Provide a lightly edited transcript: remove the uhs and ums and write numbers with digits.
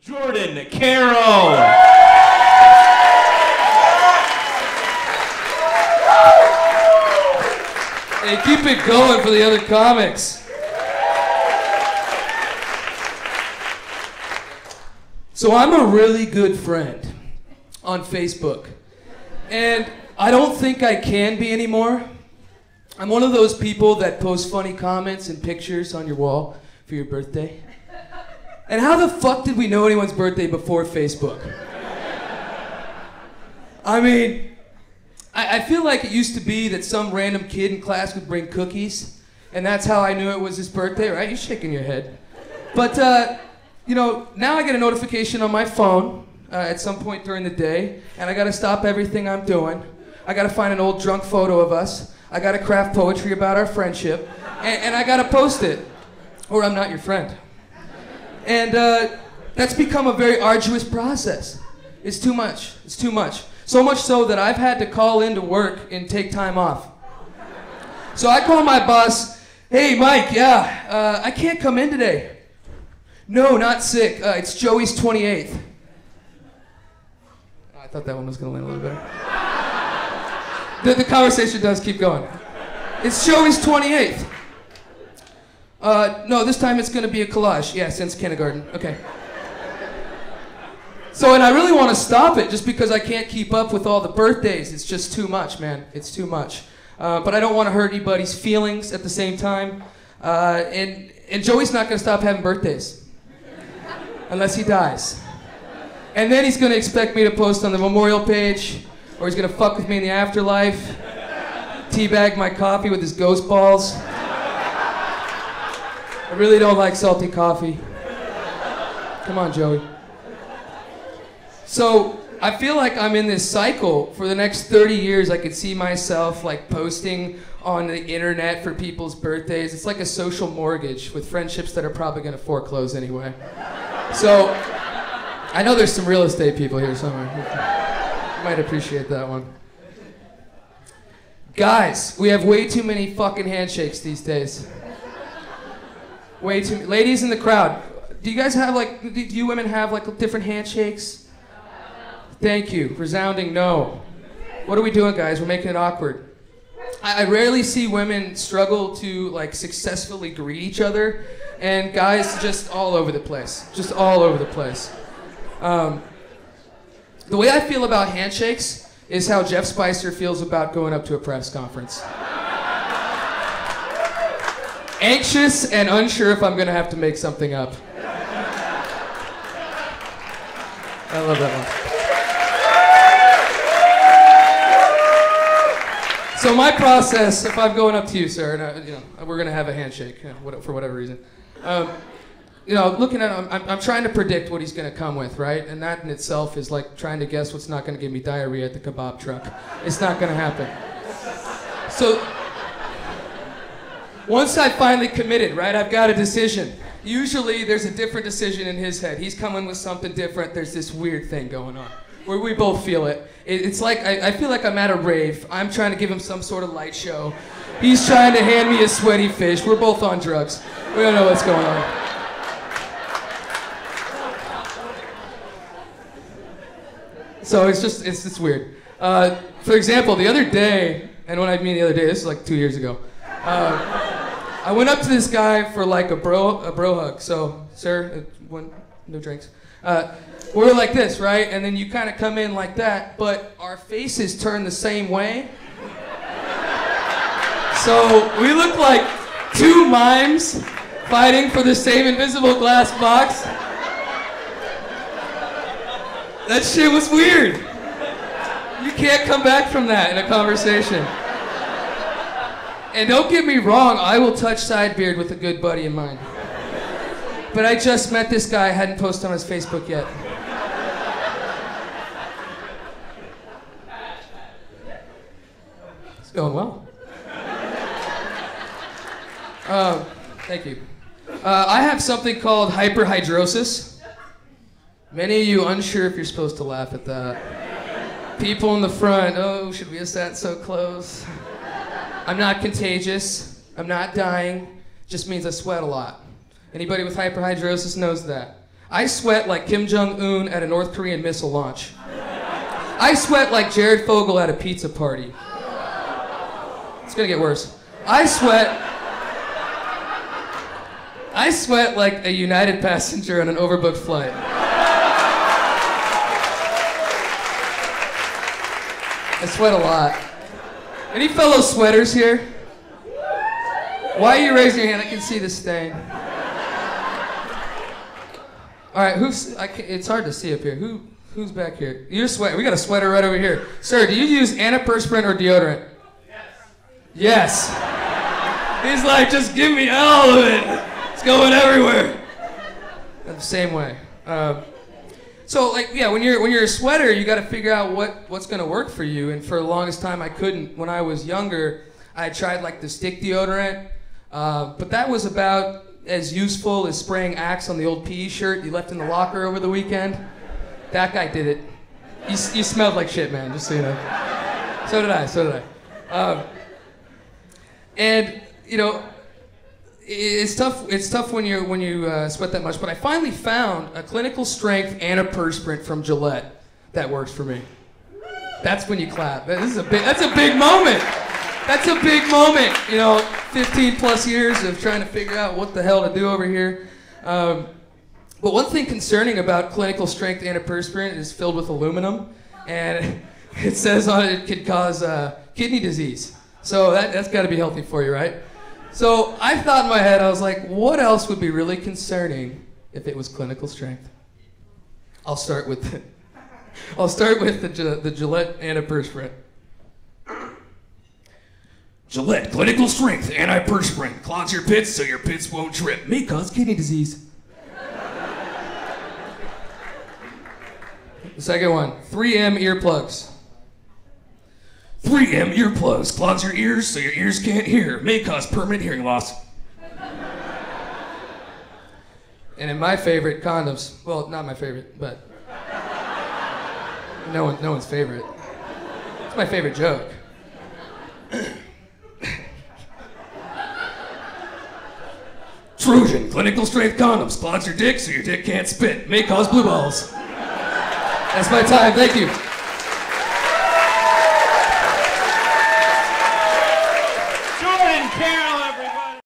Jordan Carroll. Hey, keep it going for the other comics. So I'm a really good friend on Facebook. And I don't think I can be anymore. I'm one of those people that post funny comments and pictures on your wall for your birthday. And how the fuck did we know anyone's birthday before Facebook? I mean, I feel like it used to be that some random kid in class would bring cookies, and that's how I knew it was his birthday, right? You're shaking your head. But, you know, now I get a notification on my phone at some point during the day, and I gotta stop everything I'm doing. I gotta find an old drunk photo of us. I gotta craft poetry about our friendship, and I gotta post it, or I'm not your friend. And that's become a very arduous process. It's too much. It's too much. So much so that I've had to call into work and take time off. So I call my boss, hey Mike, yeah, I can't come in today. No, not sick. It's Joey's 28th. I thought that one was gonna land a little better. The conversation does keep going. It's Joey's 28th. No, this time it's gonna be a collage. Yeah, since kindergarten. Okay. So, and I really want to stop it just because I can't keep up with all the birthdays. It's just too much, man. It's too much. But I don't want to hurt anybody's feelings at the same time. And Joey's not going to stop having birthdays. Unless he dies. And then he's going to expect me to post on the memorial page, or he's going to fuck with me in the afterlife, teabag my coffee with his ghost balls. I really don't like salty coffee. Come on, Joey. So I feel like I'm in this cycle for the next 30 years. I could see myself like posting on the internet for people's birthdays. It's like a social mortgage with friendships that are probably going to foreclose anyway. So I know there's some real estate people here somewhere. You might appreciate that one. Guys, we have way too many fucking handshakes these days. Way too. Ladies in the crowd, do you guys have like? Do you women have like different handshakes? Thank you. Resounding no. What are we doing, guys? We're making it awkward. I rarely see women struggle to like successfully greet each other, and guys just all over the place. Just all over the place. The way I feel about handshakes is how Jeff Spicer feels about going up to a press conference. Anxious and unsure if I'm gonna have to make something up. I love that one. So my process, if I'm going up to you, sir, and you know, we're gonna have a handshake for whatever reason. You know, looking at him, I'm trying to predict what he's gonna come with, right? And that in itself is like trying to guess what's not gonna give me diarrhea at the kebab truck. It's not gonna happen. So once I finally committed, right, I've got a decision. Usually there's a different decision in his head. He's coming with something different. There's this weird thing going on where we both feel it. It's like, I feel like I'm at a rave. I'm trying to give him some sort of light show. He's trying to hand me a sweaty fish. We're both on drugs. We don't know what's going on. So it's just weird. For example, the other day, and when I mean the other day, this is like 2 years ago. I went up to this guy for like a bro hug. So, sir, no drinks. We're like this, right? And then you kind of come in like that, but our faces turn the same way. So we look like two mimes fighting for the same invisible glass box. That shit was weird. You can't come back from that in a conversation. And don't get me wrong, I will touch Sidebeard with a good buddy of mine. But I just met this guy, hadn't posted on his Facebook yet. It's going well. Thank you. I have something called hyperhidrosis. Many of you unsure if you're supposed to laugh at that. People in the front, oh, should we have sat so close? I'm not contagious. I'm not dying. Just means I sweat a lot. Anybody with hyperhidrosis knows that. I sweat like Kim Jong-un at a North Korean missile launch. I sweat like Jared Fogle at a pizza party. It's gonna get worse. I sweat like a United passenger on an overbooked flight. I sweat a lot. Any fellow sweaters here? Why are you raising your hand? I can see the stain. All right, it's hard to see up here. Who's back here? You're sweating. We got a sweater right over here. Sir, do you use antiperspirant or deodorant? Yes. He's like, just give me all of it. It's going everywhere. The same way. So, like, yeah, when you're a sweater, you got to figure out what's gonna work for you. And for the longest time, I couldn't. When I was younger, I tried like the stick deodorant, but that was about as useful as spraying Axe on the old PE shirt you left in the locker over the weekend. That guy did it. You smelled like shit, man. Just so you know. So did I. And you know, it's tough. It's tough when you sweat that much. But I finally found a clinical strength antiperspirant from Gillette that works for me. That's when you clap. That's a big moment. That's a big moment. You know, 15 plus years of trying to figure out what the hell to do over here. But one thing concerning about clinical strength antiperspirant is filled with aluminum, and it says on it could cause kidney disease. So that's got to be healthy for you, right? So I thought in my head, I was like, what else would be really concerning if it was clinical strength? I'll start with the Gillette antiperspirant. Gillette clinical strength antiperspirant clogs your pits so your pits won't drip. May cause kidney disease. The second one, 3M earplugs. 3M earplugs clogs your ears so your ears can't hear. May cause permanent hearing loss. And in my favorite, condoms. Well, not my favorite, but no one's favorite. It's my favorite joke. Trojan clinical strength condoms clogs your dick so your dick can't spit. May cause blue balls. That's my time. Thank you.